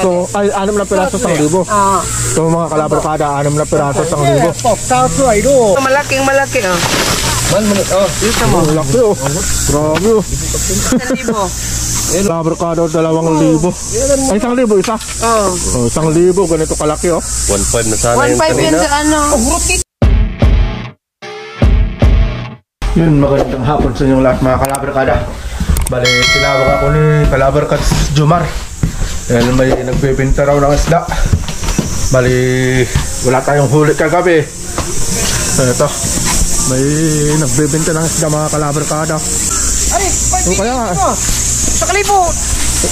piraso, ay 6 na piraso, 1,000. Ito mga kalabarkada, 6 na piraso, 1,000. Malaking-malaki oh. Dito mo. Malaki oh. Grabe oh. 1,000. Kalabarkada, 2,000. Ay, 1,000 isa? Oo. 1,000, ganito kalaki oh. 1.5 na sana yung 1.5 yun kanina. sa ano. Yun, magandang hapon sa inyong lahat mga kalabarkada. Bale, tinawag ako ni Kalabarkad Jomar. Dahil may nagbebenta raw ng isda. Bale, wala tayong huli kagabi. Ito, may nagbebenta ng isda mga kalabarkada. Ari, O kaya nga, sa kalibo.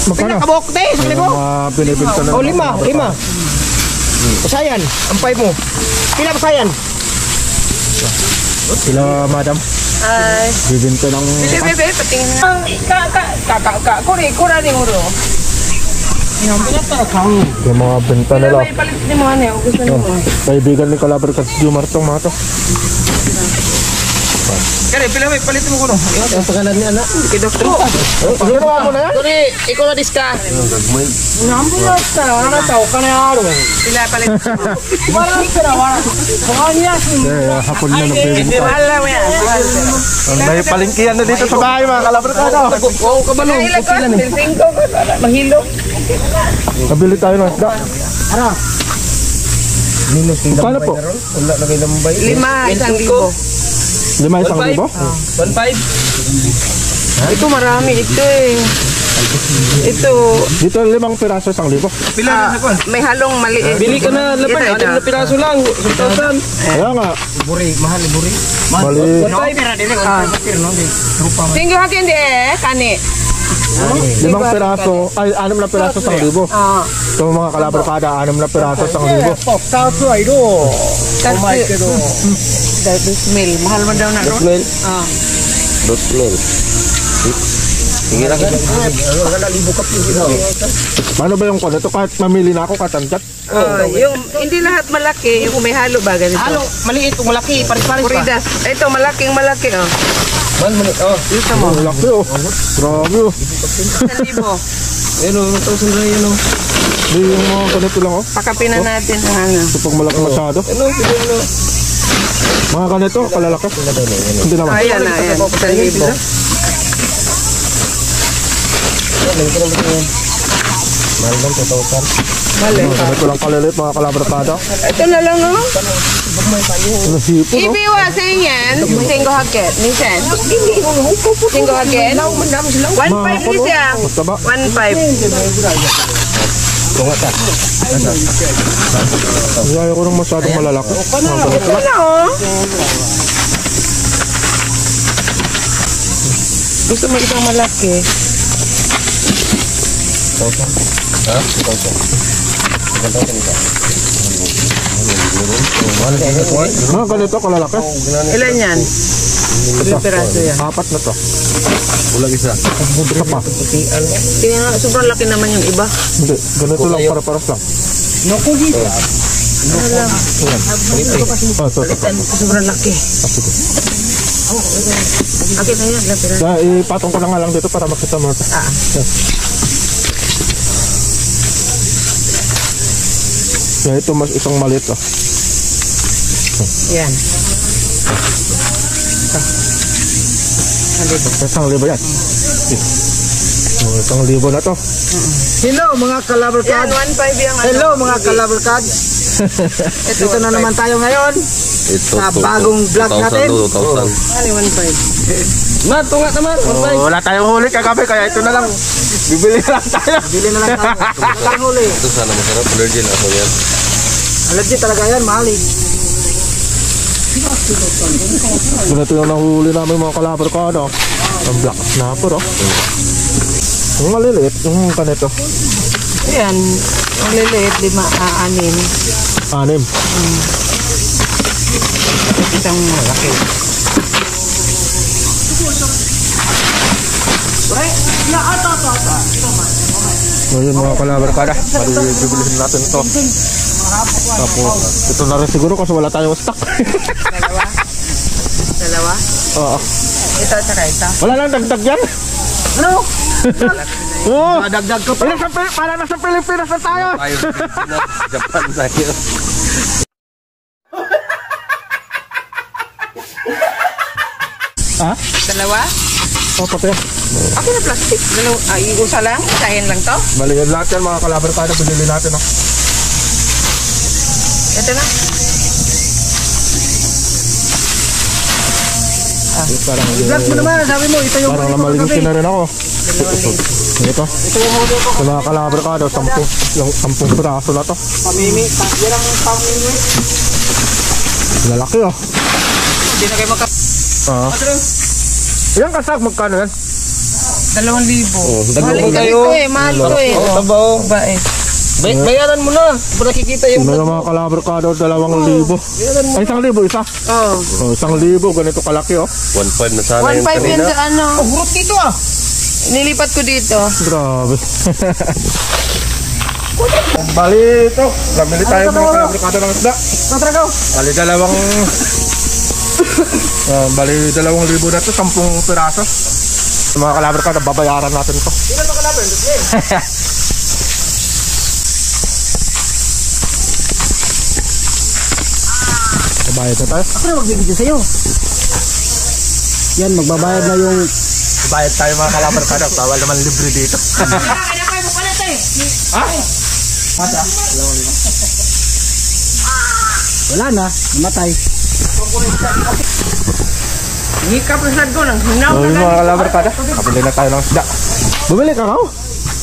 magkano? Pinakabok na sa kalibo. Binibenta na. Oh, 5. Pasayan, ang 5 mo. Pila pasayan? Sila madam, Ay. bibenta ng Bebe, patingin na. Kura ni Uro. yung mga benta nila. May palit ni mo ano, gusto ni mo. Kaibigan ni Kalabarkad Jomar tong mga to. Kare, pila may palit mo kuno. Ang pangalan ni anak, kay Dr. Ginawa mo na yan? Sorry, ikaw na diska. Nambo na ta, ana ta o kana aro. Pila palit. Wala sira wala. Kanya. Hapon na nagbebenta. Wala mo yan. May palengkehan na dito sa bahay mga Kalabarkada. Oo, kabalo. Pila ni. Mahilo. Kabili tayo ng isda. Ara. Paano po? 5,000. 5 1,000? 1.5. Ito marami ito eh. Ito. Dito 5 piraso 1,000. May halong maliit. Bili ka na laban, 6 na piraso lang, 1,000. Kaya nga. Buri, mahal buri. Bali. Tinggo hakin di eh, kani. 5 piraso, ay 6 na piraso 1,000. Ito mga kalabarkada, 6 na piraso 1,000. Dusmil, mahal mo daw na ron? Dusmil? Ah. Dusmil. Sige na kita. Paano ba yung kwan? Ito kahit mamili na ako katantat. Yung hindi lahat malaki, yung may halo ba ganito? Halo, maliit o malaki, paris-paris pa. Puridas. Ito malaking-malaki oh. Dito mo. Ang laki oh. Grabe oh. 1,000. Ayun o, 1,000 na yun o. Hindi yung mga ganito lang oh. Pakapin na natin ang ano. Ito pag malaki masyado. Ano, sige ano. Mga ganito, kalalaki. Hindi naman. Ayan na, ayan. 1,000. Mahal lang, 2,000. Mali. Ganito lang kalilit mga kalabarkada. Ito na lang oh. Ano sipo no? Ibiwa sa inyan, tinggo haket, minsan. Tinggo haket. 1.5 ni siya. Basta ba? 1.5. Tunga ta. Ayaw ko nang masyadong malalaki. Mga ganito lang. Ano oh? Gusto mo isang malaki? Ha? 1,000. Mga ganito kalalaki. Ilan yan? Ilang piraso yan? 4 na to. Ulag isa. Ito pa. Tingnan nga, sobrang laki naman yung iba. Hindi, ganito lang para-paras lang. Ito. Sobrang laki. Akit na yan, ilang piraso. Kaya ipatong ko na nga lang dito para makita mo ito. Kaya ito mas isang maliit oh. Yan. Isang libo yan. Oh, 1,000 na to. Hello mga Yan, kalabarkad. 1.5 yung ano. Hello mga kalabarkad. Dito na naman tayo ngayon. Sa bagong vlog natin. 2,000. Ano yung 1.5? Ma, tunga naman. Oh, wala tayong huli kagabi kaya ito na lang. Bibili na lang tayo. Bili na lang tayo. Wala kang huli. Ito sana masarap. Allergen ako yan. Allergy talaga yan, mahal eh. Ganito yung nahuli namin mga kalabarkada. Ang black snapper oh. Yung maliliit, yung kanito. Yan. Ang liliit, 5, 6. 6. Isang malaki. Ngayon mga kalabarkada, bibilihin natin ito. Tapos ito na rin siguro kasi wala tayong stock. Dalawa? Oo. Ito at saka ito. Wala lang dagdag yan. Ano? Oo! Madagdag ka pa. Para nasa Pilipinas na tayo! Tayo, Japan tayo. Ha? Dalawa? Oh, pati. Ako na plastic. Dalawa. Ay, isa lang? Isahin lang to? Bali yan lahat yan mga kalabar kada pinili natin. Oh. Ito na. Parang Vlog mo naman, sabi mo, ito yung parang huli ko namalingot kagabi. na rin ako. Ito. Ito yung huli ko. Sa mga kalabar kada, 10 piraso na to. Pamimi, yan ang pamimi. Lalaki oh. Hindi na kayo magka... Ah. Yan kasag, magkano yan? 2,000. Dagdag Mahal tayo. ito eh. Mahal ito eh. Tabaw. Ba eh. Bayaran mo na. Para nakikita yung May mga kalabar kada, 2,000. Ay, 1,000 isa. Oh. Oh, 1,000, ganito kalaki oh. 1.5 na sana yung 1,500 yan kanina. sa ano. Hurot dito ah. Nilipat ko dito. Grabe. Bali ito, namili tayo mga kalabar kada ng isda. Natragaw. Bali bali 2,000 na to, 10 piraso. Sa mga kalabar kada, babayaran natin to. Sino ba kalaban? Babayad na tayo. Ako na magbibigyan sa'yo. Yan, magbabayad na yung... Bayad tayo mga kalabar kada, bawal naman libre dito. Kinakay mo pala ito eh. Masa? Wala na, namatay. Hikap na sad ko nang hinaw So na yung lang. mga kalabar kada, kabili na tayo ng isda. Bumili ka raw?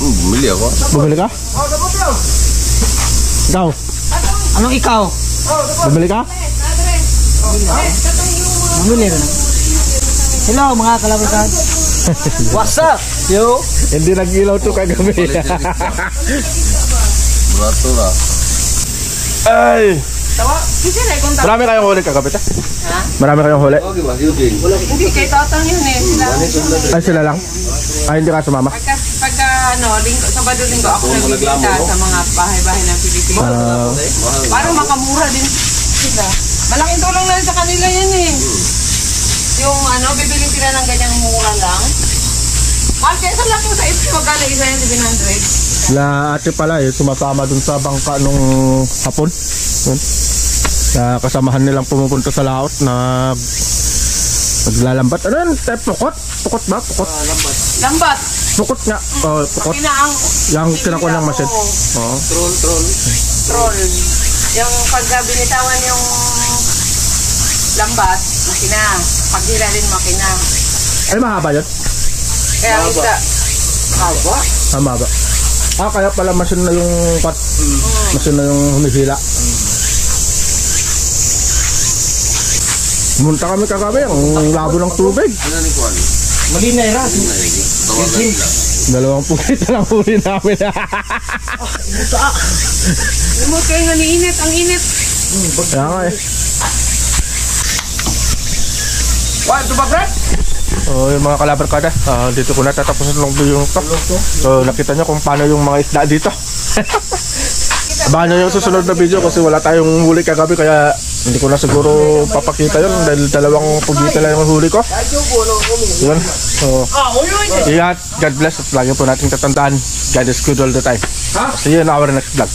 Bumili ako. Bumili ka? Ikaw? Anong ikaw? Bumili ka? Mamili rin. Hello mga kalabasan. What's up? Yo. Hindi nag-ilaw to kagabi. Barato na. Ay! Tawa. Kasi na ikontak. Marami kayong huli kagabi ta? Ha? Marami kayong huli? Okay ba? Yuding. Hindi kay tatang yun eh. Sila. Ay sila lang? Ay hindi ka sumama? Pagka ano, Sabado-Linggo ako nagbibinta sa mga bahay-bahay ng Pilipinas. Para makamura din sila. Malaking tulong na rin sa kanila yan eh. Yung ano, bibiling sila ng ganyang mura lang. Mahal kaya sa laki sa ipsi, magkala isa yung 700. La ate pala eh, sumasama dun sa bangka nung hapon. Yun. Kasamahan nilang pumupunta sa laot na naglalambat. Ano yun? Pukot? Pukot ba? Pukot? Lambat. Pukot nga. Oh, pukot. Kinaang Yung kinakuha ng masin. Oo. troll. Yung pagka binitawan yung lambat, makina. Paghila din makina. Ay mahaba yun? Kaya ang isda. Haba? Mahaba. Ah, kaya pala masin na yung cut. Masin na yung humihila. Pumunta kami kagabi, ang labo ng tubig. Malina yun. 2 pugit lang huli namin. Lumot kayo nga ni init. Ang init. Kaya nga eh. Ito ba, Brad? So yung mga kalabar kada, dito ko natatapusin ng video to. So nakita nyo kung paano yung mga isda dito. Abangan nyo yung susunod na video kasi wala tayong huli kagabi kaya hindi ko na siguro papakita yun dahil 2 pugita lang yung huli ko. Yun. So ingat, God bless at lagi po natin tatandaan God is good all the time. See you in our next vlog.